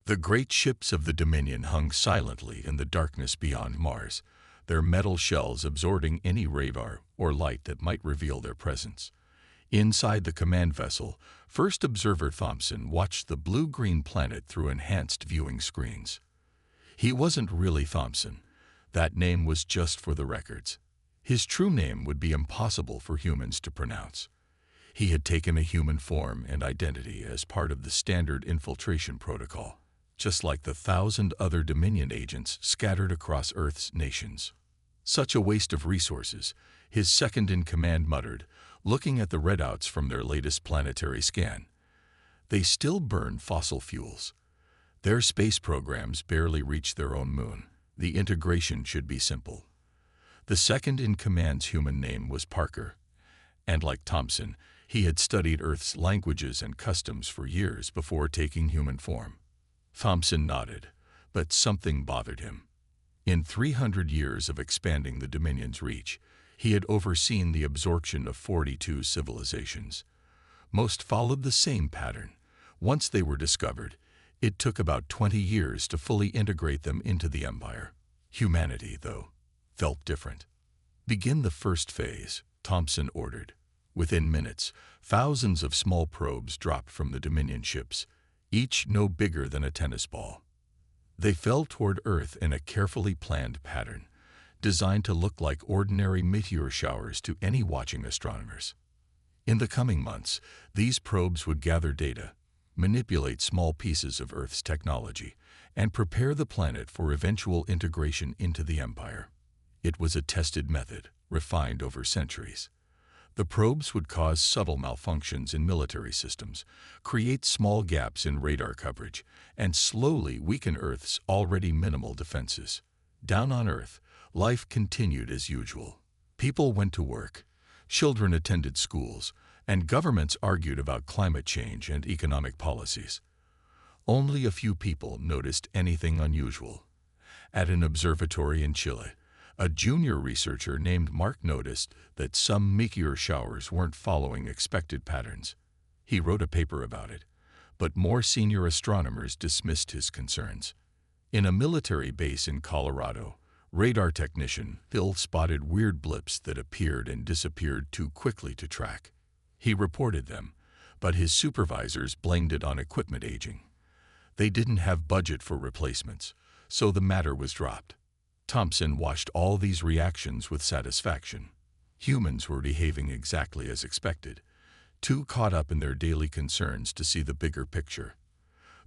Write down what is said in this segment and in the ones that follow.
The great ships of the Dominion hung silently in the darkness beyond Mars, their metal shells absorbing any radar or light that might reveal their presence. Inside the command vessel, First Observer Thompson watched the blue-green planet through enhanced viewing screens. He wasn't really Thompson. That name was just for the records. His true name would be impossible for humans to pronounce. He had taken a human form and identity as part of the standard infiltration protocol, just like the 1,000 other Dominion agents scattered across Earth's nations. Such a waste of resources, his second-in-command muttered, looking at the readouts from their latest planetary scan. They still burn fossil fuels. Their space programs barely reach their own moon. The integration should be simple. The second-in-command's human name was Parker, and like Thompson, he had studied Earth's languages and customs for years before taking human form. Thompson nodded, but something bothered him. In 300 years of expanding the Dominion's reach, he had overseen the absorption of 42 civilizations. Most followed the same pattern. Once they were discovered, it took about 20 years to fully integrate them into the Empire. Humanity, though, felt different. Begin the first phase, Thompson ordered. Within minutes, thousands of small probes dropped from the Dominion ships, each no bigger than a tennis ball. They fell toward Earth in a carefully planned pattern, designed to look like ordinary meteor showers to any watching astronomers. In the coming months, these probes would gather data, manipulate small pieces of Earth's technology, and prepare the planet for eventual integration into the Empire. It was a tested method, refined over centuries. The probes would cause subtle malfunctions in military systems, create small gaps in radar coverage, and slowly weaken Earth's already minimal defenses. Down on Earth, life continued as usual. People went to work, children attended schools, and governments argued about climate change and economic policies. Only a few people noticed anything unusual. At an observatory in Chile, a junior researcher named Mark noticed that some meteor showers weren't following expected patterns. He wrote a paper about it, but more senior astronomers dismissed his concerns. In a military base in Colorado, radar technician Phil spotted weird blips that appeared and disappeared too quickly to track. He reported them, but his supervisors blamed it on equipment aging. They didn't have budget for replacements, so the matter was dropped. Thompson watched all these reactions with satisfaction. Humans were behaving exactly as expected, too caught up in their daily concerns to see the bigger picture.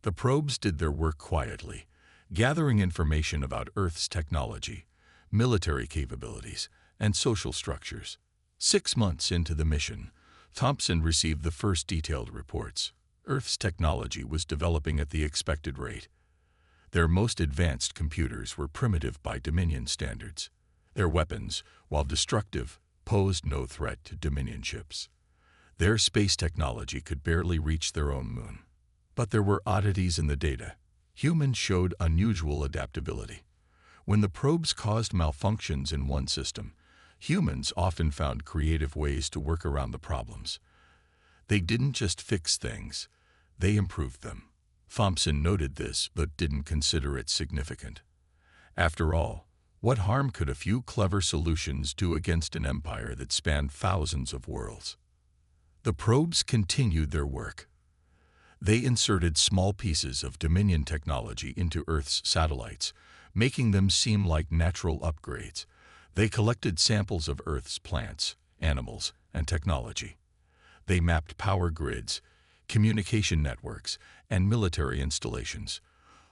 The probes did their work quietly, gathering information about Earth's technology, military capabilities, and social structures. 6 months into the mission, Thompson received the first detailed reports. Earth's technology was developing at the expected rate. Their most advanced computers were primitive by Dominion standards. Their weapons, while destructive, posed no threat to Dominion ships. Their space technology could barely reach their own moon. But there were oddities in the data. Humans showed unusual adaptability. When the probes caused malfunctions in one system, humans often found creative ways to work around the problems. They didn't just fix things, they improved them. Thompson noted this but didn't consider it significant. After all, what harm could a few clever solutions do against an empire that spanned thousands of worlds? The probes continued their work. They inserted small pieces of Dominion technology into Earth's satellites, making them seem like natural upgrades. They collected samples of Earth's plants, animals, and technology. They mapped power grids, communication networks, and military installations.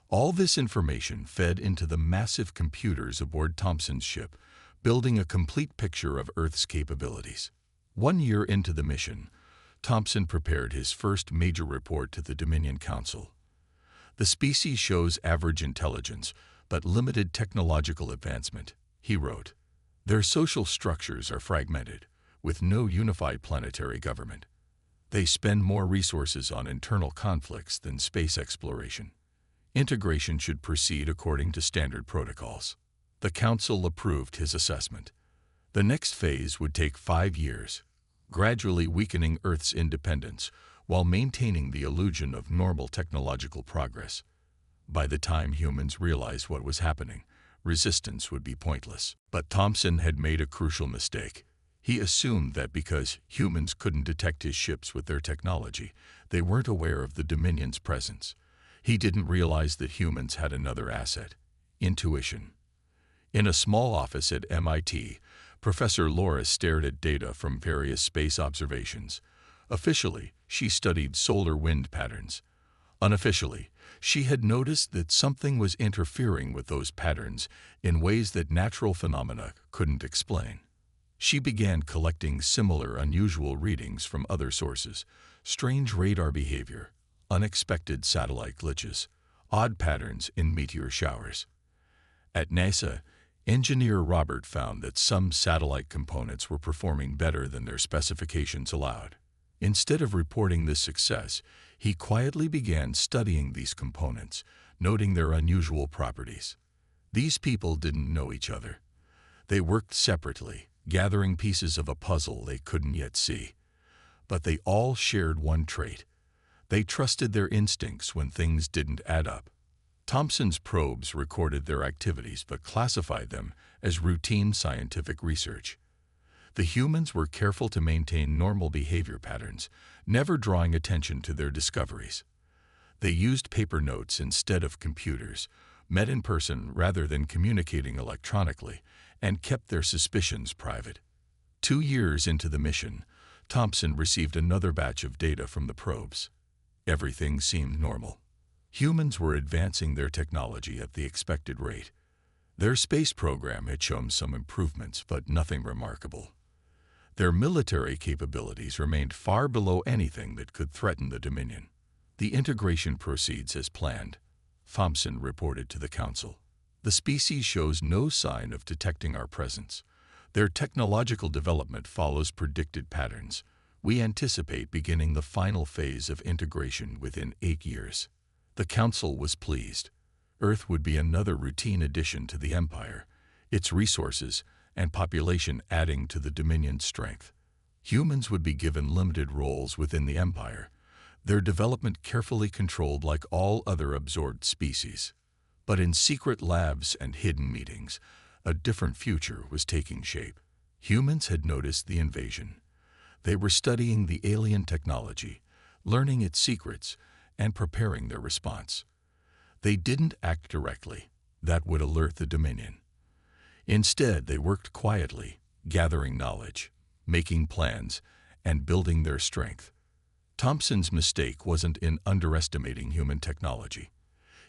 All this information fed into the massive computers aboard Thompson's ship, building a complete picture of Earth's capabilities. 1 year into the mission, Thompson prepared his first major report to the Dominion Council. The species shows average intelligence, but limited technological advancement, he wrote. Their social structures are fragmented, with no unified planetary government. They spend more resources on internal conflicts than space exploration. Integration should proceed according to standard protocols. The Council approved his assessment. The next phase would take 5 years, gradually weakening Earth's independence while maintaining the illusion of normal technological progress. By the time humans realized what was happening, resistance would be pointless. But Thompson had made a crucial mistake. He assumed that because humans couldn't detect his ships with their technology, they weren't aware of the Dominion's presence. He didn't realize that humans had another asset: intuition. In a small office at MIT, Professor Laura stared at data from various space observations. Officially, she studied solar wind patterns. Unofficially, she had noticed that something was interfering with those patterns in ways that natural phenomena couldn't explain. She began collecting similar unusual readings from other sources: strange radar behavior, unexpected satellite glitches, odd patterns in meteor showers. At NASA, engineer Robert found that some satellite components were performing better than their specifications allowed. Instead of reporting this success, he quietly began studying these components, noting their unusual properties. These people didn't know each other. They worked separately, gathering pieces of a puzzle they couldn't yet see. But they all shared one trait: they trusted their instincts when things didn't add up. Thompson's probes recorded their activities but classified them as routine scientific research. The humans were careful to maintain normal behavior patterns, never drawing attention to their discoveries. They used paper notes instead of computers, met in person rather than communicating electronically, and kept their suspicions private. 2 years into the mission, Thompson received another batch of data from the probes. Everything seemed normal. Humans were advancing their technology at the expected rate. Their space program had shown some improvements, but nothing remarkable. Their military capabilities remained far below anything that could threaten the Dominion. The integration proceeds as planned, Thompson reported to the Council. The species shows no sign of detecting our presence. Their technological development follows predicted patterns. We anticipate beginning the final phase of integration within 8 years. The Council was pleased. Earth would be another routine addition to the Empire, its resources and population adding to the Dominion's strength. Humans would be given limited roles within the Empire, their development carefully controlled like all other absorbed species. But in secret labs and hidden meetings, a different future was taking shape. Humans had noticed the invasion. They were studying the alien technology, learning its secrets, and preparing their response. They didn't act directly. That would alert the Dominion. Instead, they worked quietly, gathering knowledge, making plans, and building their strength. Thompson's mistake wasn't in underestimating human technology.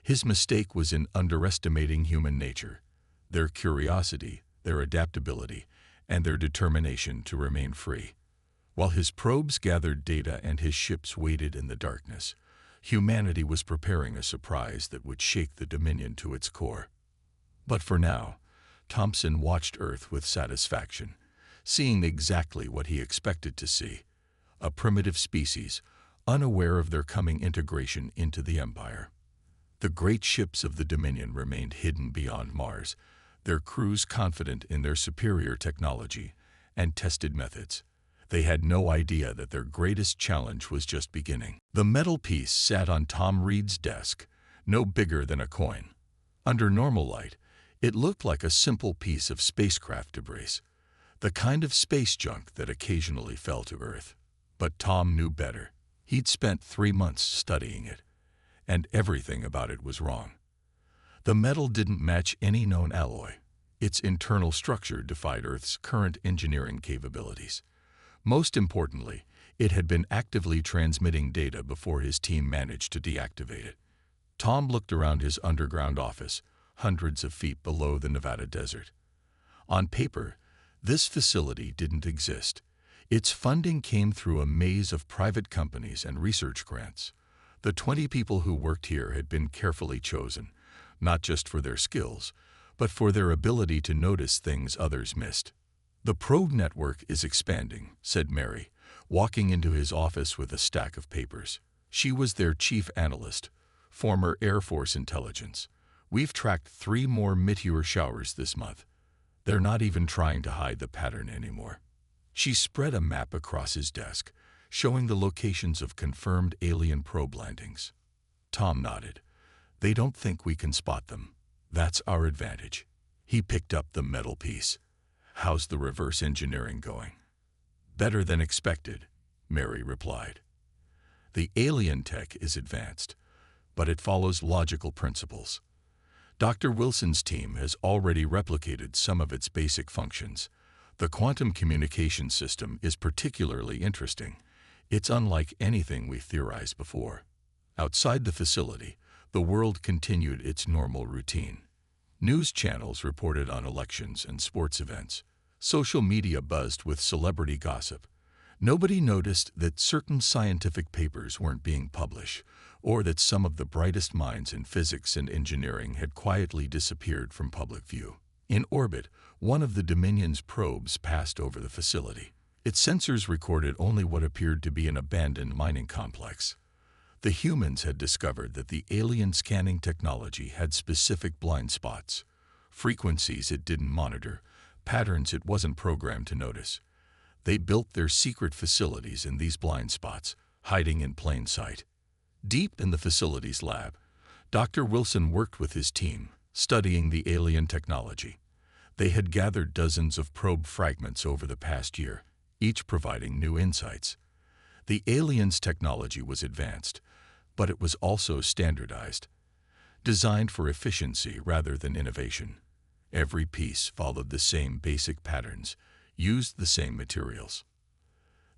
His mistake was in underestimating human nature, their curiosity, their adaptability, and their determination to remain free. While his probes gathered data and his ships waited in the darkness, humanity was preparing a surprise that would shake the Dominion to its core. But for now, Thompson watched Earth with satisfaction, seeing exactly what he expected to see: a primitive species, unaware of their coming integration into the Empire. The great ships of the Dominion remained hidden beyond Mars, their crews confident in their superior technology and tested methods. They had no idea that their greatest challenge was just beginning. The metal piece sat on Tom Reed's desk, no bigger than a coin. Under normal light, it looked like a simple piece of spacecraft debris, the kind of space junk that occasionally fell to Earth. But Tom knew better. He'd spent 3 months studying it, and everything about it was wrong. The metal didn't match any known alloy. Its internal structure defied Earth's current engineering capabilities. Most importantly, it had been actively transmitting data before his team managed to deactivate it. Tom looked around his underground office, hundreds of feet below the Nevada desert. On paper, this facility didn't exist. Its funding came through a maze of private companies and research grants. The 20 people who worked here had been carefully chosen, not just for their skills, but for their ability to notice things others missed. "The probe network is expanding," said Mary, walking into his office with a stack of papers. She was their chief analyst, former Air Force intelligence. "We've tracked 3 more meteor showers this month. They're not even trying to hide the pattern anymore." She spread a map across his desk, showing the locations of confirmed alien probe landings. Tom nodded. They don't think we can spot them. That's our advantage. He picked up the metal piece. How's the reverse engineering going? Better than expected, Mary replied. The alien tech is advanced, but it follows logical principles. Dr. Wilson's team has already replicated some of its basic functions. The quantum communication system is particularly interesting. It's unlike anything we theorized before. Outside the facility, the world continued its normal routine. News channels reported on elections and sports events. Social media buzzed with celebrity gossip. Nobody noticed that certain scientific papers weren't being published, or that some of the brightest minds in physics and engineering had quietly disappeared from public view. In orbit, one of the Dominion's probes passed over the facility. Its sensors recorded only what appeared to be an abandoned mining complex. The humans had discovered that the alien scanning technology had specific blind spots, frequencies it didn't monitor, patterns it wasn't programmed to notice. They built their secret facilities in these blind spots, hiding in plain sight. Deep in the facility's lab, Dr. Wilson worked with his team, studying the alien technology. They had gathered dozens of probe fragments over the past year, each providing new insights. The aliens' technology was advanced, but it was also standardized, designed for efficiency rather than innovation. Every piece followed the same basic patterns, used the same materials.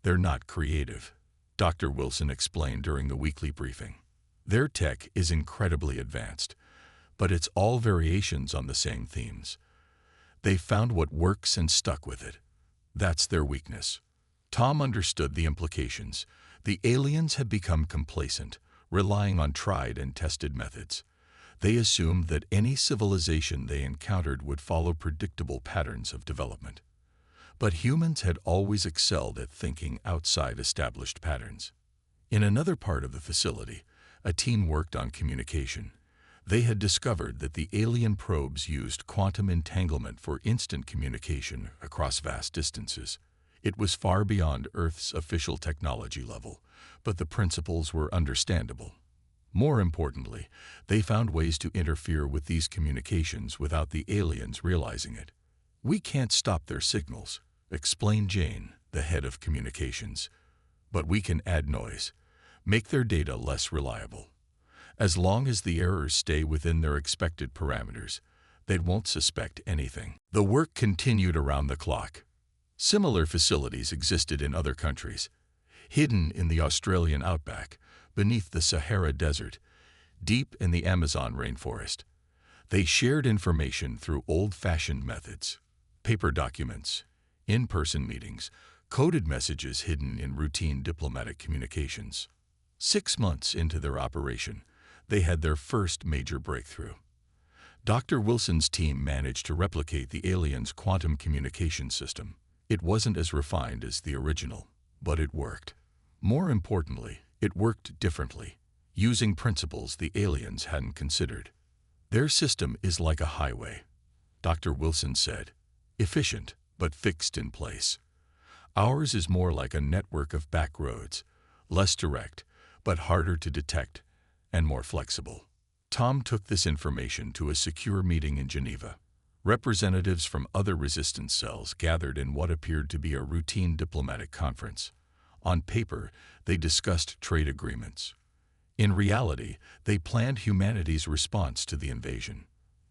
They're not creative, Dr. Wilson explained during the weekly briefing. Their tech is incredibly advanced, but it's all variations on the same themes. They found what works and stuck with it. That's their weakness. Tom understood the implications. The aliens had become complacent, relying on tried and tested methods. They assumed that any civilization they encountered would follow predictable patterns of development. But humans had always excelled at thinking outside established patterns. In another part of the facility, a team worked on communication. They had discovered that the alien probes used quantum entanglement for instant communication across vast distances. It was far beyond Earth's official technology level, but the principles were understandable. More importantly, they found ways to interfere with these communications without the aliens realizing it. "We can't stop their signals," explained Jane, the head of communications. "But we can add noise, make their data less reliable. As long as the errors stay within their expected parameters, they won't suspect anything." The work continued around the clock. Similar facilities existed in other countries, hidden in the Australian outback, beneath the Sahara Desert, deep in the Amazon rainforest. They shared information through old-fashioned methods: paper documents, in-person meetings, coded messages hidden in routine diplomatic communications. 6 months into their operation, they had their first major breakthrough. Dr. Wilson's team managed to replicate the aliens' quantum communication system. It wasn't as refined as the original, but it worked. More importantly, it worked differently, using principles the aliens hadn't considered. "Their system is like a highway," Dr. Wilson said, "efficient but fixed in place. Ours is more like a network of back roads, less direct, but harder to detect, and more flexible." Tom took this information to a secure meeting in Geneva. Representatives from other resistance cells gathered in what appeared to be a routine diplomatic conference. On paper, they discussed trade agreements. In reality, they planned humanity's response to the invasion.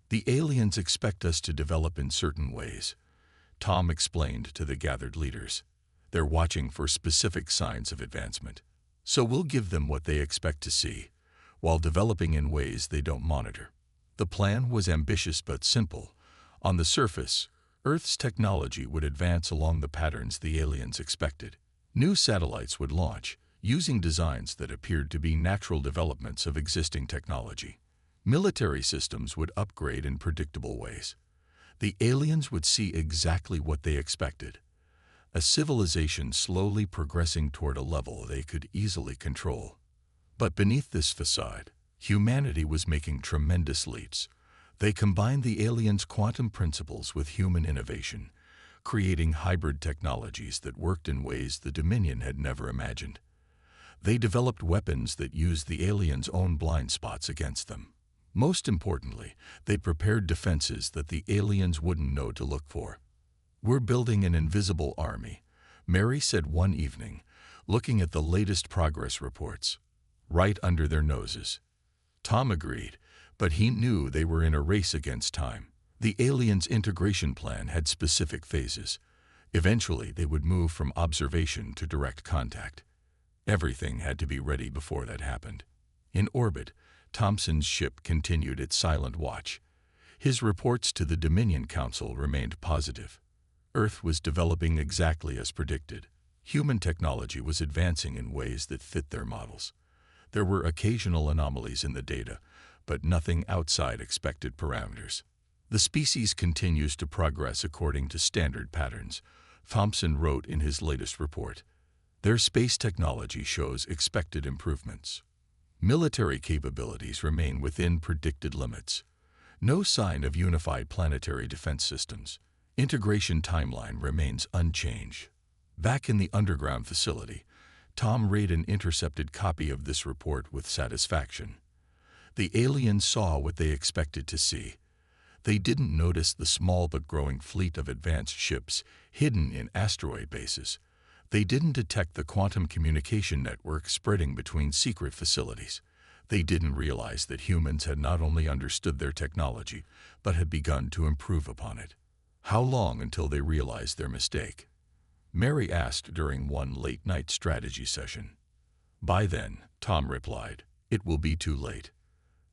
"The aliens expect us to develop in certain ways," Tom explained to the gathered leaders. "They're watching for specific signs of advancement. So we'll give them what they expect to see, while developing in ways they don't monitor." The plan was ambitious but simple. On the surface, Earth's technology would advance along the patterns the aliens expected. New satellites would launch, using designs that appeared to be natural developments of existing technology. Military systems would upgrade in predictable ways. The aliens would see exactly what they expected: a civilization slowly progressing toward a level they could easily control. But beneath this facade, humanity was making tremendous leaps. They combined the aliens' quantum principles with human innovation, creating hybrid technologies that worked in ways the Dominion had never imagined. They developed weapons that used the aliens' own blind spots against them. Most importantly, they prepared defenses that the aliens wouldn't know to look for. "We're building an invisible army," Mary said one evening, looking at the latest progress reports, right under their noses. Tom agreed, but he knew they were in a race against time. The aliens' integration plan had specific phases. Eventually, they would move from observation to direct contact. Everything had to be ready before that happened. In orbit, Thompson's ship continued its silent watch. His reports to the Dominion Council remained positive. Earth was developing exactly as predicted. Human technology was advancing in ways that fit their models. There were occasional anomalies in the data, but nothing outside expected parameters. "The species continues to progress according to standard patterns," Thompson wrote in his latest report. "Their space technology shows expected improvements. Military capabilities remain within predicted limits. No sign of unified planetary defense systems. Integration timeline remains unchanged." Back in the underground facility, Tom read an intercepted copy of this report with satisfaction. The aliens saw what they expected to see. They didn't notice the small but growing fleet of advanced ships hidden in asteroid bases. They didn't detect the quantum communication network spreading between secret facilities. They didn't realize that humans had not only understood their technology, but had begun to improve upon it. How long until they realized their mistake? Mary asked during one late-night strategy session. "By then," Tom replied, "it will be too late."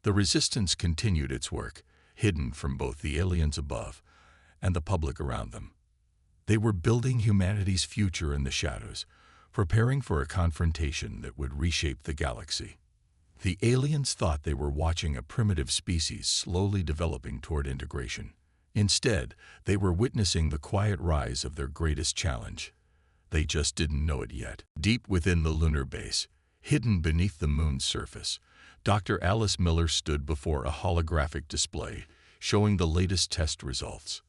The Resistance continued its work, hidden from both the aliens above and the public around them. They were building humanity's future in the shadows, preparing for a confrontation that would reshape the galaxy. The aliens thought they were watching a primitive species slowly developing toward integration. Instead, they were witnessing the quiet rise of their greatest challenge. They just didn't know it yet. Deep within the lunar base, hidden beneath the moon's surface, Dr. Alice Miller stood before a holographic display showing the latest test results.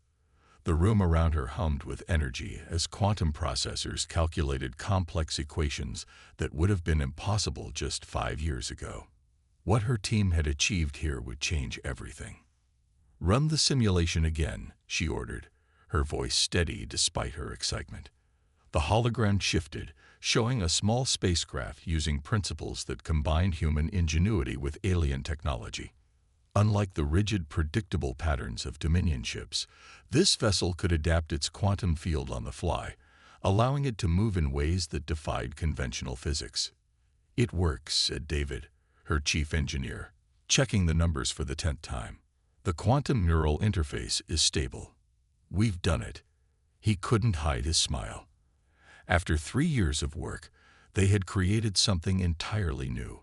The room around her hummed with energy as quantum processors calculated complex equations that would have been impossible just 5 years ago. What her team had achieved here would change everything. "Run the simulation again," she ordered, her voice steady despite her excitement. The hologram shifted, showing a small spacecraft using principles that combined human ingenuity with alien technology. Unlike the rigid, predictable patterns of Dominion ships, this vessel could adapt its quantum field on the fly, allowing it to move in ways that defied conventional physics. "It works," said David, her chief engineer, checking the numbers for the 10th time. "The quantum neural interface is stable. We've done it." He couldn't hide his smile. After 3 years of work, they had created something entirely new.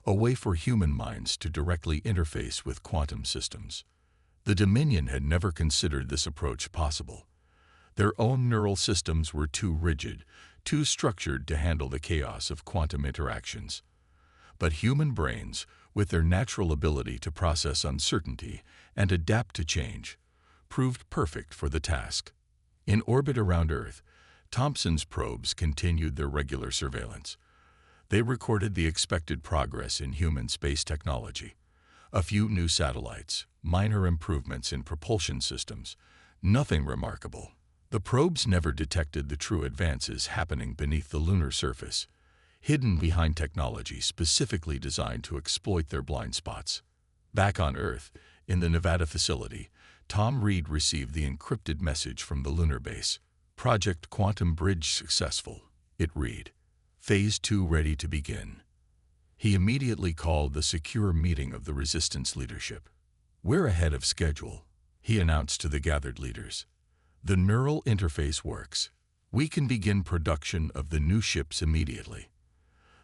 A way for human minds to directly interface with quantum systems. The Dominion had never considered this approach possible. Their own neural systems were too rigid, too structured to handle the chaos of quantum interactions. But human brains, with their natural ability to process uncertainty and adapt to change, proved perfect for the task. In orbit around Earth, Thompson's probes continued their regular surveillance. They recorded the expected progress in human space technology. A few new satellites, minor improvements in propulsion systems, nothing remarkable. The probes never detected the true advances happening beneath the lunar surface, hidden behind technology specifically designed to exploit their blind spots. Back on Earth, in the Nevada facility, Tom Reed received the encrypted message from the lunar base. "Project Quantum Bridge successful," it read. "Phase 2 ready to begin." He immediately called the secure meeting of the Resistance leadership. "We're ahead of schedule," he announced to the gathered leaders. "The neural interface works. We can begin production of the new ships immediately."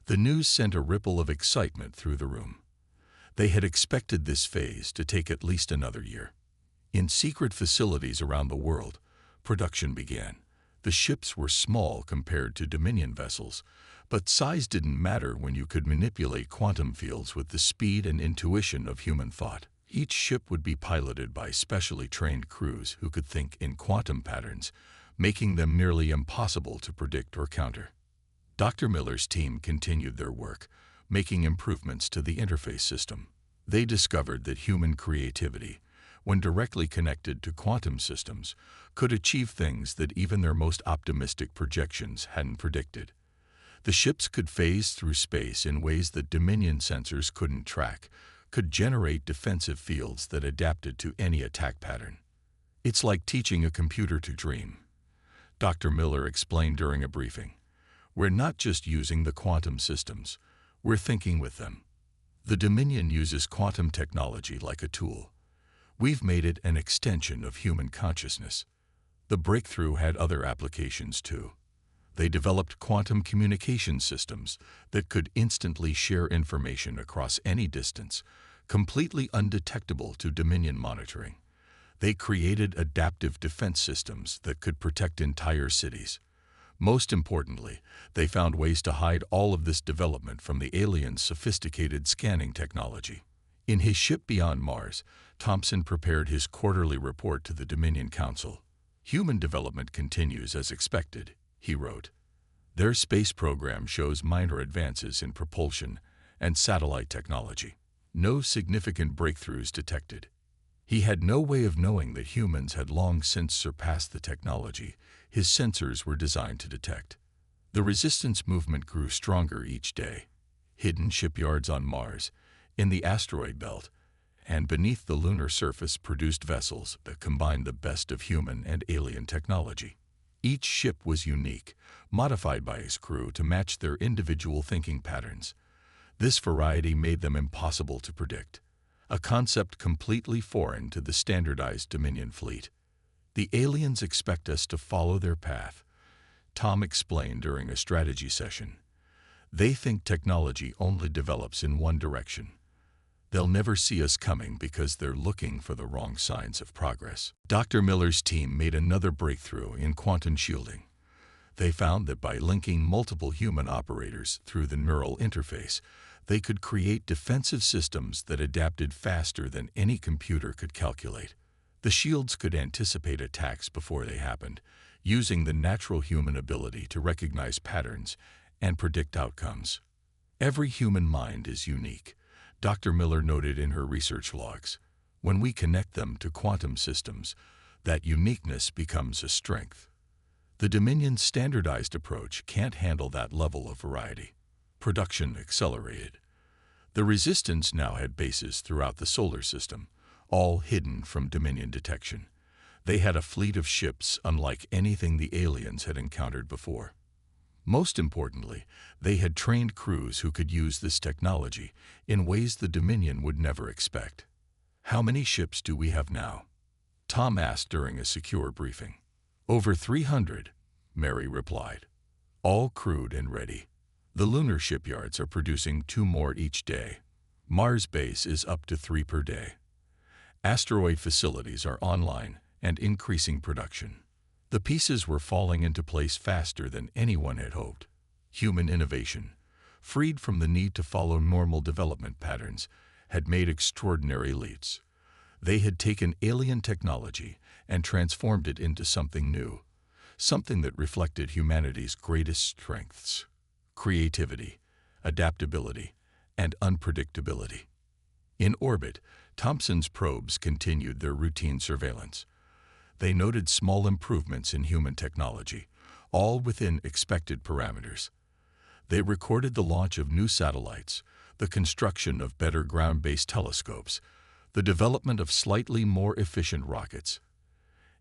The news sent a ripple of excitement through the room. They had expected this phase to take at least another year. In secret facilities around the world, production began. The ships were small compared to Dominion vessels, but size didn't matter when you could manipulate quantum fields with the speed and intuition of human thought. Each ship would be piloted by specially trained crews who could think in quantum patterns, making them nearly impossible to predict or counter. Dr. Miller's team continued their work, making improvements to the interface system. They discovered that human creativity, when directly connected to quantum systems, could achieve things that even their most optimistic projections hadn't predicted. The ships could phase through space in ways that Dominion sensors couldn't track, could generate defensive fields that adapted to any attack pattern. It's like teaching a computer to dream, Dr. Miller explained during a briefing. We're not just using the quantum systems, we're thinking with them. The Dominion uses quantum technology like a tool. We've made it an extension of human consciousness. The breakthrough had other applications too. They developed quantum communication systems that could instantly share information across any distance, completely undetectable to Dominion monitoring. They created adaptive defense systems that could protect entire cities. Most importantly, they found ways to hide all of this development from the aliens' sophisticated scanning technology. In his ship beyond Mars, Thompson prepared his quarterly report to the Dominion Council. Human development continues as expected, he wrote. Their space program shows minor advances in propulsion and satellite technology. No significant breakthroughs detected. He had no way of knowing that humans had long since surpassed the technology his sensors were designed to detect. The resistance movement grew stronger each day. Hidden shipyards on Mars, in the asteroid belt, and beneath the lunar surface produced vessels that combined the best of human and alien technology. Each ship was unique, modified by its crew to match their individual thinking patterns. This variety made them impossible to predict, a concept completely foreign to the standardized Dominion fleet. The aliens expect us to follow their path, Tom explained during a strategy session. They think technology only develops in one direction. They'll never see us coming because they're looking for the wrong signs of progress. Dr. Miller's team made another breakthrough in quantum shielding. They found that by linking multiple human operators through the neural interface, they could create defensive systems that adapted faster than any computer could calculate. The shields could anticipate attacks before they happened, using the natural human ability to recognize patterns and predict outcomes. Every human mind is unique, Dr. Miller noted in her research logs. When we connect them to quantum systems, that uniqueness becomes a strength. The Dominion's standardized approach can't handle that level of variety. Production accelerated. The Resistance now had bases throughout the solar system, all hidden from Dominion detection. They had a fleet of ships unlike anything the aliens had encountered before. Most importantly, they had trained crews who could use this technology in ways the Dominion would never expect. How many ships do we have now? Tom asked during a secure briefing. Over 300, Mary replied. All crewed and ready. The lunar shipyards are producing 2 more each day. Mars base is up to 3 per day. Asteroid facilities are online and increasing production. The pieces were falling into place faster than anyone had hoped. Human innovation, freed from the need to follow normal development patterns, had made extraordinary leaps. They had taken alien technology and transformed it into something new, something that reflected humanity's greatest strengths: creativity, adaptability, and unpredictability. In orbit, Thompson's probes continued their routine surveillance. They noted small improvements in human technology, all within expected parameters. They recorded the launch of new satellites, the construction of better ground-based telescopes, the development of slightly more efficient rockets.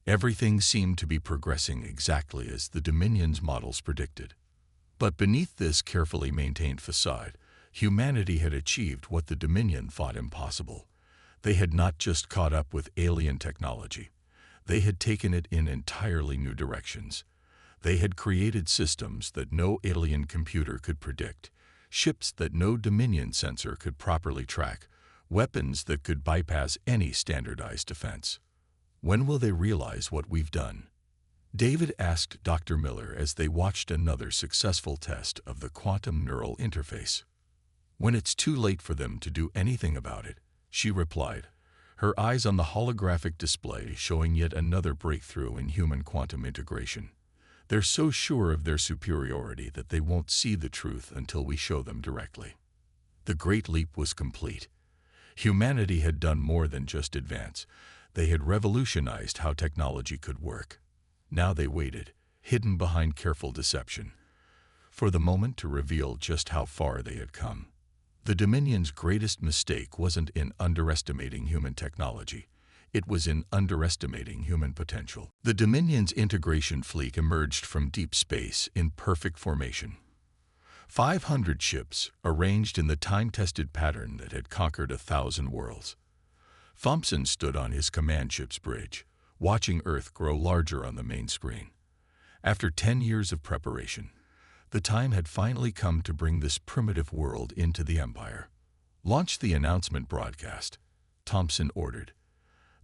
Everything seemed to be progressing exactly as the Dominion's models predicted. But beneath this carefully maintained facade, humanity had achieved what the Dominion thought impossible. They had not just caught up with alien technology. They had taken it in entirely new directions. They had created systems that no alien computer could predict, ships that no Dominion sensor could properly track, weapons that could bypass any standardized defense. When will they realize what we've done? David asked Dr. Miller as they watched another successful test of the quantum neural interface. When it's too late for them to do anything about it, she replied, her eyes on the holographic display showing yet another breakthrough in human quantum integration. They're so sure of their superiority that they won't see the truth until we show them directly. The great leap was complete. Humanity had done more than just advance. They had revolutionized how technology could work. Now they waited, hidden behind careful deception, for the moment to reveal just how far they had come. The Dominion's greatest mistake wasn't in underestimating human technology. It was in underestimating human potential. The Dominion's integration fleet emerged from deep space in perfect formation. 500 ships arranged in the time-tested pattern that had conquered 1,000 worlds. Thompson stood on his command ship's bridge, watching Earth grow larger on the main screen. After 10 years of preparation, the time had finally come to bring this primitive world into the Empire. "Launch the announcement broadcast," Thompson ordered.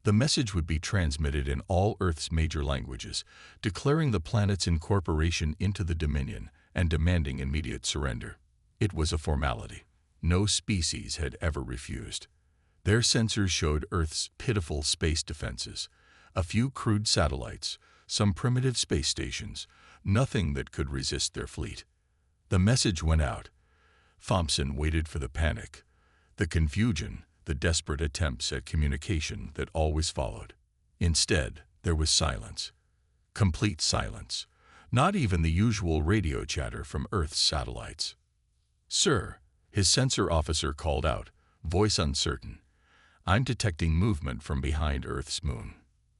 The message would be transmitted in all Earth's major languages, declaring the planet's incorporation into the Dominion and demanding immediate surrender. It was a formality. No species had ever refused. Their sensors showed Earth's pitiful space defenses, a few crude satellites, some primitive space stations, nothing that could resist their fleet. The message went out. Thompson waited for the panic, the confusion, the desperate attempts at communication that always followed. Instead, there was silence. Complete silence. Not even the usual radio chatter from Earth's satellites. "Sir," his sensor officer called out, voice uncertain, "I'm detecting movement from behind Earth's moon."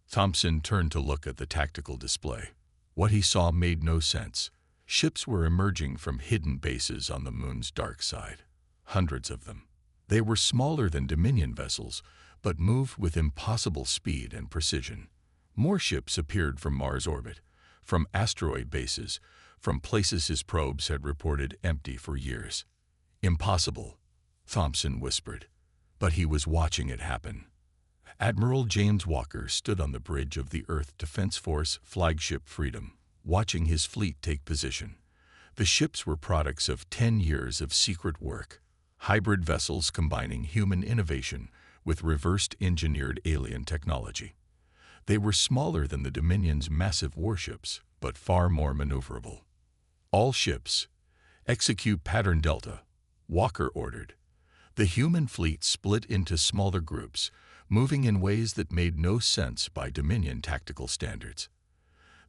Thompson turned to look at the tactical display. What he saw made no sense. Ships were emerging from hidden bases on the moon's dark side. Hundreds of them. They were smaller than Dominion vessels, but moved with impossible speed and precision. More ships appeared from Mars' orbit, from asteroid bases, from places his probes had reported empty for years. "Impossible," Thompson whispered, but he was watching it happen. Admiral James Walker stood on the bridge of the Earth Defense Force flagship Freedom, watching his fleet take position. The ships were products of 10 years of secret work, hybrid vessels combining human innovation with reversed engineered alien technology. They were smaller than the Dominion's massive warships, but far more maneuverable. "All ships, execute Pattern Delta," Walker ordered. The human fleet split into smaller groups, moving in ways that made no sense by Dominion tactical standards.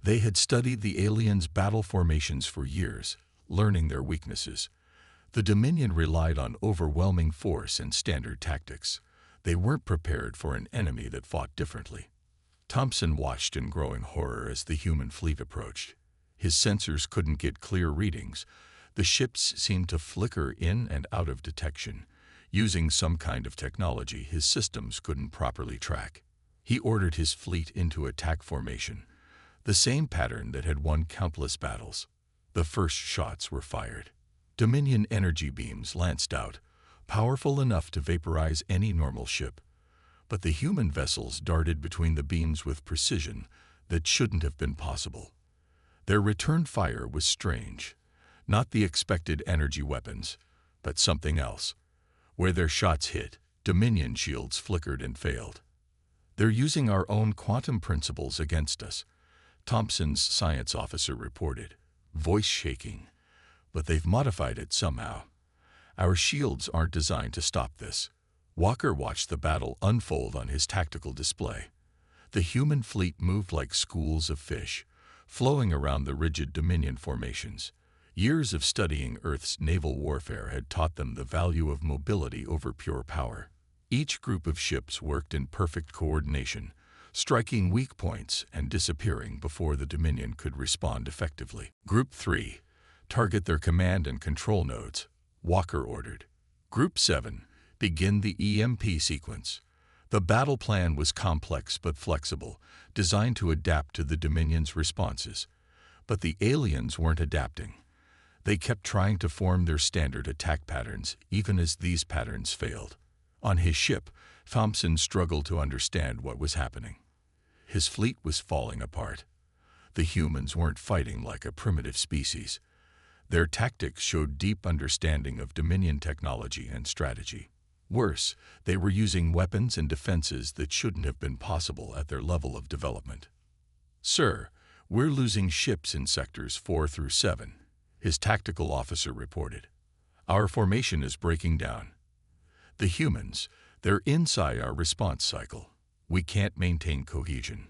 They had studied the aliens' battle formations for years, learning their weaknesses. The Dominion relied on overwhelming force and standard tactics. They weren't prepared for an enemy that fought differently. Thompson watched in growing horror as the human fleet approached. His sensors couldn't get clear readings. The ships seemed to flicker in and out of detection, using some kind of technology his systems couldn't properly track. He ordered his fleet into attack formation, the same pattern that had won countless battles. The first shots were fired. Dominion energy beams lanced out, powerful enough to vaporize any normal ship. But the human vessels darted between the beams with precision that shouldn't have been possible. Their return fire was strange. Not the expected energy weapons, but something else. Where their shots hit, Dominion shields flickered and failed. "They're using our own quantum principles against us," Thompson's science officer reported, voice shaking. "But they've modified it somehow. Our shields aren't designed to stop this." Walker watched the battle unfold on his tactical display. The human fleet moved like schools of fish, flowing around the rigid Dominion formations. Years of studying Earth's naval warfare had taught them the value of mobility over pure power. Each group of ships worked in perfect coordination, striking weak points and disappearing before the Dominion could respond effectively. "Group 3, target their command and control nodes," Walker ordered. "Group 7, begin the EMP sequence." The battle plan was complex but flexible, designed to adapt to the Dominion's responses. But the aliens weren't adapting. They kept trying to form their standard attack patterns, even as these patterns failed. On his ship, Thompson struggled to understand what was happening. His fleet was falling apart. The humans weren't fighting like a primitive species. Their tactics showed deep understanding of Dominion technology and strategy. Worse, they were using weapons and defenses that shouldn't have been possible at their level of development. "Sir, we're losing ships in sectors 4 through 7, his tactical officer reported. "Our formation is breaking down." The humans, They're inside our response cycle. We can't maintain cohesion.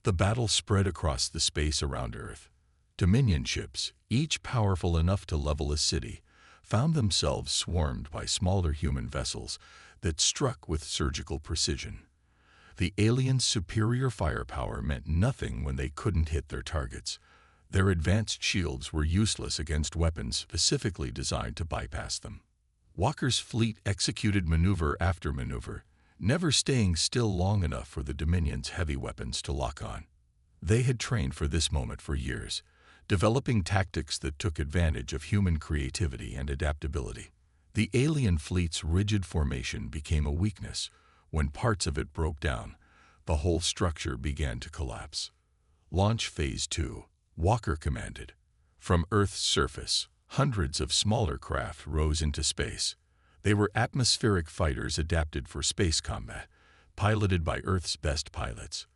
The battle spread across the space around Earth. Dominion ships, each powerful enough to level a city, found themselves swarmed by smaller human vessels that struck with surgical precision. The aliens' superior firepower meant nothing when they couldn't hit their targets. Their advanced shields were useless against weapons specifically designed to bypass them. Walker's fleet executed maneuver after maneuver, never staying still long enough for the Dominion's heavy weapons to lock on. They had trained for this moment for years, developing tactics that took advantage of human creativity and adaptability. The alien fleet's rigid formation became a weakness. When parts of it broke down, the whole structure began to collapse. Launch Phase 2, Walker commanded. From Earth's surface, hundreds of smaller craft rose into space. They were atmospheric fighters adapted for space combat, piloted by Earth's best pilots.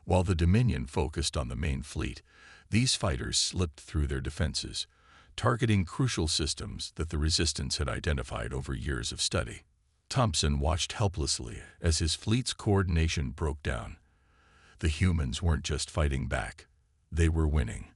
While the Dominion focused on the main fleet, these fighters slipped through their defenses, targeting crucial systems that the Resistance had identified over years of study. Thompson watched helplessly as his fleet's coordination broke down. The humans weren't just fighting back, they were winning.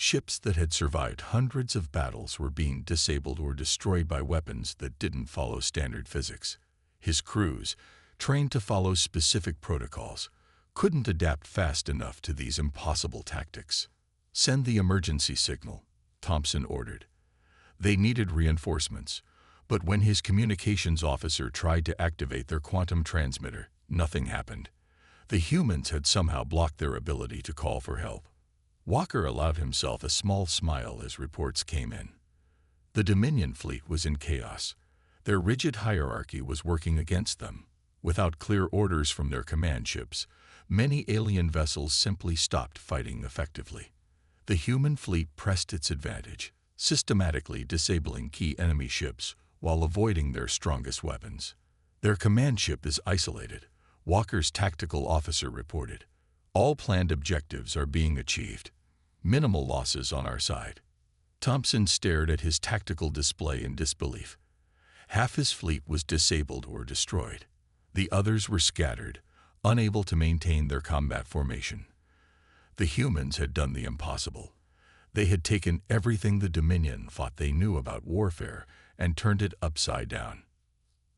Ships that had survived hundreds of battles were being disabled or destroyed by weapons that didn't follow standard physics. His crews, trained to follow specific protocols, couldn't adapt fast enough to these impossible tactics. "Send the emergency signal," Thompson ordered. They needed reinforcements, but when his communications officer tried to activate their quantum transmitter, nothing happened. The humans had somehow blocked their ability to call for help. Walker allowed himself a small smile as reports came in. The Dominion fleet was in chaos. Their rigid hierarchy was working against them. Without clear orders from their command ships, many alien vessels simply stopped fighting effectively. The human fleet pressed its advantage, systematically disabling key enemy ships while avoiding their strongest weapons. "Their command ship is isolated," Walker's tactical officer reported. "All planned objectives are being achieved. Minimal losses on our side." Thompson stared at his tactical display in disbelief. Half his fleet was disabled or destroyed. The others were scattered, unable to maintain their combat formation. The humans had done the impossible. They had taken everything the Dominion thought they knew about warfare and turned it upside down.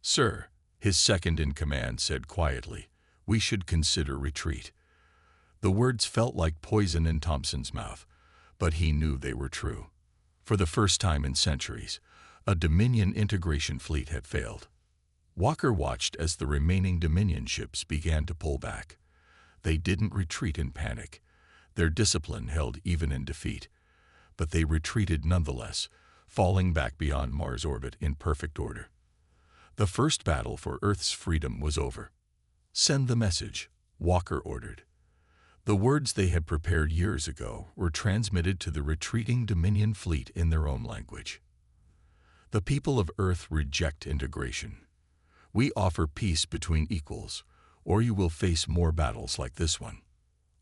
"Sir," his second-in-command said quietly, "we should consider retreat." The words felt like poison in Thompson's mouth, but he knew they were true. For the first time in centuries, a Dominion integration fleet had failed. Walker watched as the remaining Dominion ships began to pull back. They didn't retreat in panic. Their discipline held even in defeat. But they retreated nonetheless, falling back beyond Mars' orbit in perfect order. The first battle for Earth's freedom was over. "Send the message," Walker ordered. The words they had prepared years ago were transmitted to the retreating Dominion fleet in their own language. "The people of Earth reject integration. We offer peace between equals, or you will face more battles like this one."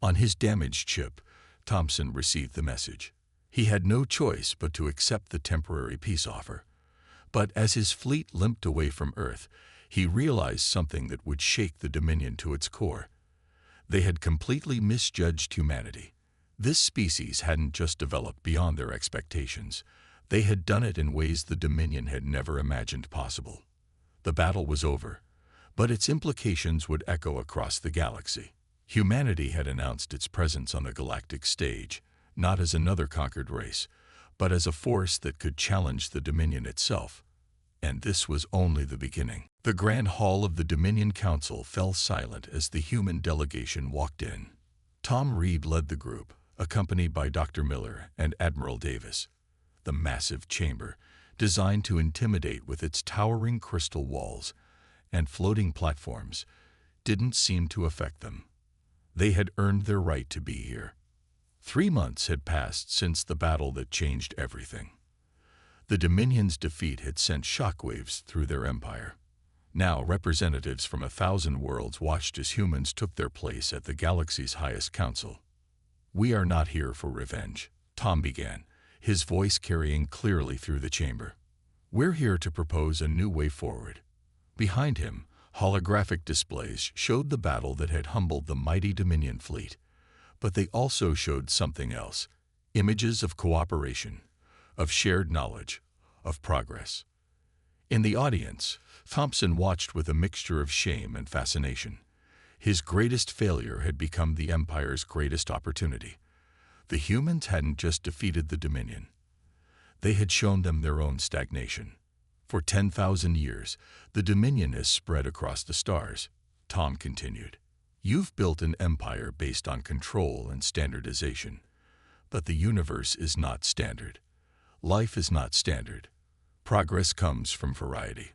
On his damaged ship, Thompson received the message. He had no choice but to accept the temporary peace offer. But as his fleet limped away from Earth, he realized something that would shake the Dominion to its core. They had completely misjudged humanity. This species hadn't just developed beyond their expectations. They had done it in ways the Dominion had never imagined possible. The battle was over, but its implications would echo across the galaxy. Humanity had announced its presence on the galactic stage, not as another conquered race, but as a force that could challenge the Dominion itself. And this was only the beginning. The Grand Hall of the Dominion Council fell silent as the human delegation walked in. Tom Reed led the group, accompanied by Dr. Miller and Admiral Davis. The massive chamber, designed to intimidate with its towering crystal walls and floating platforms, didn't seem to affect them. They had earned their right to be here. 3 months had passed since the battle that changed everything. The Dominion's defeat had sent shockwaves through their empire. Now representatives from 1,000 worlds watched as humans took their place at the galaxy's highest council. "We are not here for revenge," Tom began, his voice carrying clearly through the chamber. "We're here to propose a new way forward." Behind him, Holographic displays showed the battle that had humbled the mighty Dominion fleet, but they also showed something else: images of cooperation, of shared knowledge, of progress. In the audience, Thompson watched with a mixture of shame and fascination. His greatest failure had become the Empire's greatest opportunity. The humans hadn't just defeated the Dominion. They had shown them their own stagnation. For 10,000 years, the Dominion has spread across the stars, Tom continued. You've built an empire based on control and standardization. But the universe is not standard. Life is not standard. Progress comes from variety,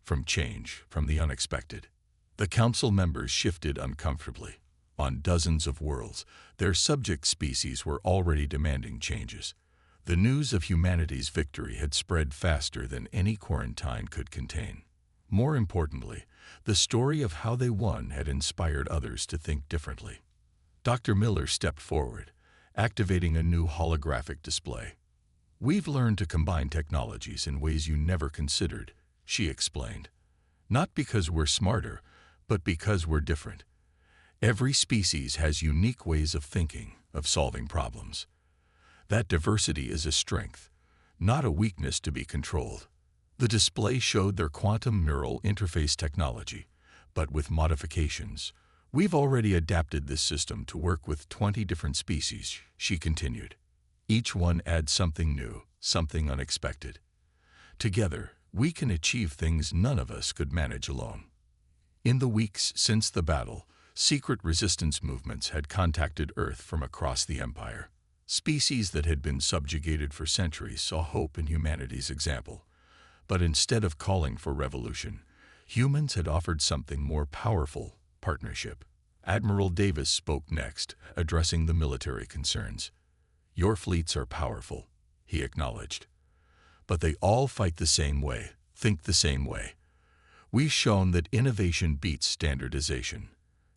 from change, from the unexpected. The council members shifted uncomfortably. On dozens of worlds, their subject species were already demanding changes. The news of humanity's victory had spread faster than any quarantine could contain. More importantly, the story of how they won had inspired others to think differently. Dr. Miller stepped forward, activating a new holographic display. "We've learned to combine technologies in ways you never considered," she explained. "Not because we're smarter, but because we're different. Every species has unique ways of thinking, of solving problems. That diversity is a strength, not a weakness to be controlled." The display showed their quantum neural interface technology, but with modifications. "We've already adapted this system to work with 20 different species," she continued. "Each one adds something new, something unexpected. Together, we can achieve things none of us could manage alone." In the weeks since the battle, secret resistance movements had contacted Earth from across the Empire. Species that had been subjugated for centuries saw hope in humanity's example. But instead of calling for revolution, humans had offered something more powerful: partnership. Admiral Davis spoke next, addressing the military concerns. "Your fleets are powerful," he acknowledged. "But they all fight the same way, think the same way. We've shown that innovation beats standardization.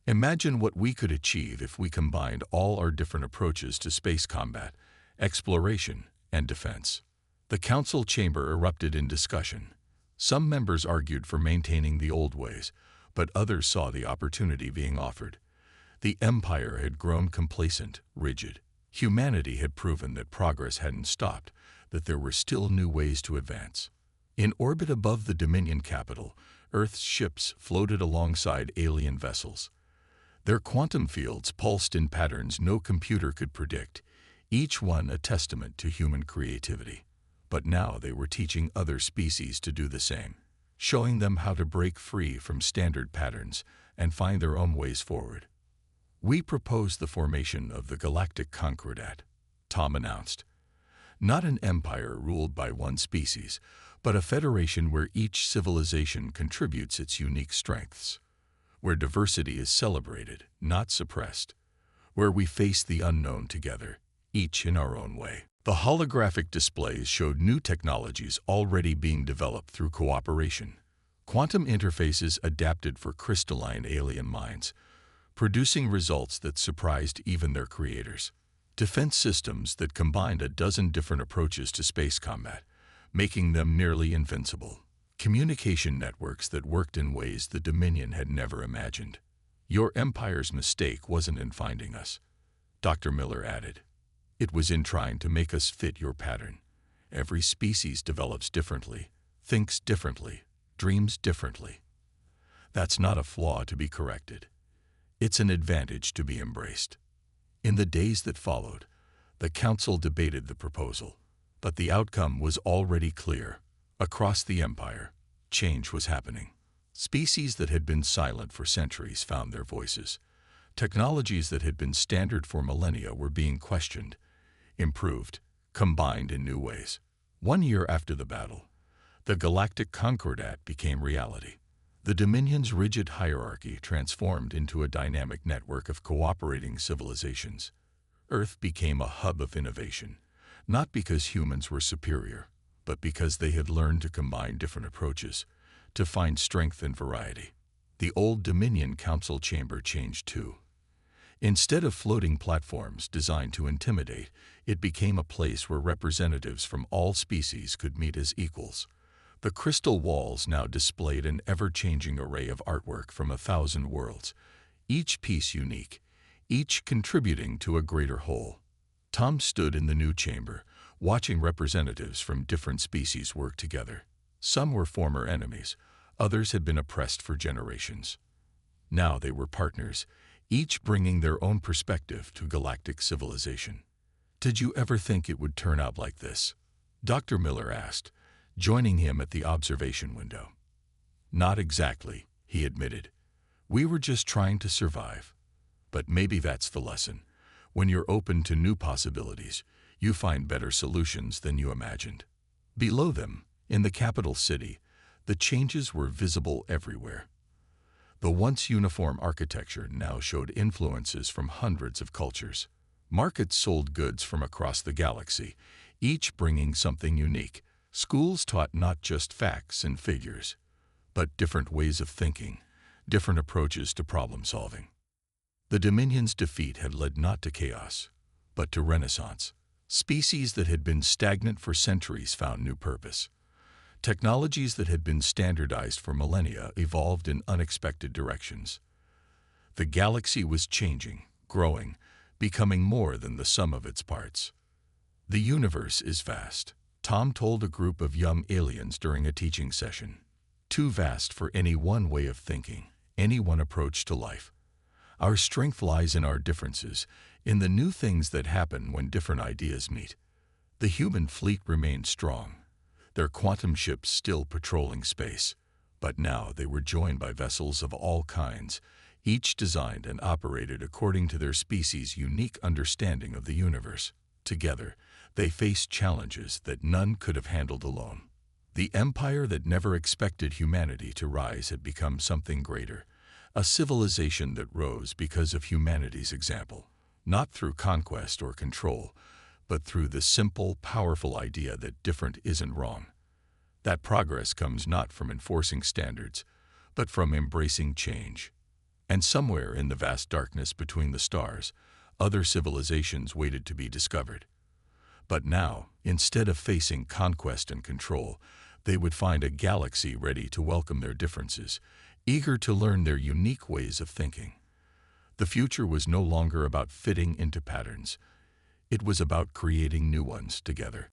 Imagine what we could achieve if we combined all our different approaches to space combat, exploration, and defense." The council chamber erupted in discussion. Some members argued for maintaining the old ways, but others saw the opportunity being offered. The Empire had grown complacent, rigid. Humanity had proven that progress hadn't stopped, that there were still new ways to advance. In orbit above the Dominion capital, Earth's ships floated alongside alien vessels. Their quantum fields pulsed in patterns no computer could predict, each one a testament to human creativity. But now they were teaching other species to do the same, showing them how to break free from standard patterns and find their own ways forward. "We propose the formation of the Galactic Concordat," Tom announced. "Not an empire ruled by one species, but a federation where each civilization contributes its unique strengths. Where diversity is celebrated, not suppressed. Where we face the unknown together, each in our own way." The holographic displays showed new technologies already being developed through cooperation. Quantum interfaces adapted for crystalline alien minds, producing results that surprised even their creators. Defense systems that combined a dozen different approaches to space combat, making them nearly invincible. Communication networks that worked in ways the Dominion had never imagined. "Your Empire's mistake wasn't in finding us," Dr. Miller added. "It was in trying to make us fit your pattern. Every species develops differently, thinks differently, dreams differently. That's not a flaw to be corrected. It's an advantage to be embraced." In the days that followed, the council debated the proposal, but the outcome was already clear. Across the Empire, change was happening. Species that had been silent for centuries found their voices. Technologies that had been standard for millennia were being questioned, improved, combined in new ways. 1 year after the battle, the Galactic Concordat became reality. The Dominion's rigid hierarchy transformed into a dynamic network of cooperating civilizations. Earth became a hub of innovation, not because humans were superior, but because they had learned to combine different approaches, to find strength in variety. The old Dominion Council chamber changed too. Instead of floating platforms designed to intimidate, it became a place where representatives from all species could meet as equals. The crystal walls now displayed an ever-changing array of artwork from 1,000 worlds, each piece unique, each contributing to a greater whole. Tom stood in the new chamber, watching representatives from different species work together. Some were former enemies, others had been oppressed for generations. Now they were partners, each bringing their own perspective to galactic civilization. "Did you ever think it would turn out like this?" Dr. Miller asked, joining him at the observation window. "Not exactly," he admitted. "We were just trying to survive. But maybe that's the lesson. When you're open to new possibilities, you find better solutions than you imagined." Below them, in the capital city, the changes were visible everywhere. The once uniform architecture now showed influences from hundreds of cultures. Markets sold goods from across the galaxy, each bringing something unique. Schools taught not just facts and figures, but different ways of thinking, different approaches to problem solving. The Dominion's defeat had led not to chaos, but to renaissance. Species that had been stagnant for centuries found new purpose. Technologies that had been standardized for millennia evolved in unexpected directions. The galaxy was changing, growing, becoming more than the sum of its parts. "The universe is vast," Tom told a group of young aliens during a teaching session. "Too vast for any one way of thinking, any one approach to life. Our strength lies in our differences, in the new things that happen when different ideas meet." The human fleet remained strong, their quantum ships still patrolling space. But now they were joined by vessels of all kinds, each designed and operated according to their species' unique understanding of the universe. Together, they faced challenges that none could have handled alone. The empire that never expected humanity to rise had become something greater, a civilization that rose because of humanity's example, not through conquest or control, but through the simple, powerful idea that different isn't wrong. That progress comes not from enforcing standards, but from embracing change. And somewhere in the vast darkness between the stars, other civilizations waited to be discovered. But now, instead of facing conquest and control, they would find a galaxy ready to welcome their differences, eager to learn their unique ways of thinking. The future was no longer about fitting into patterns. It was about creating new ones together.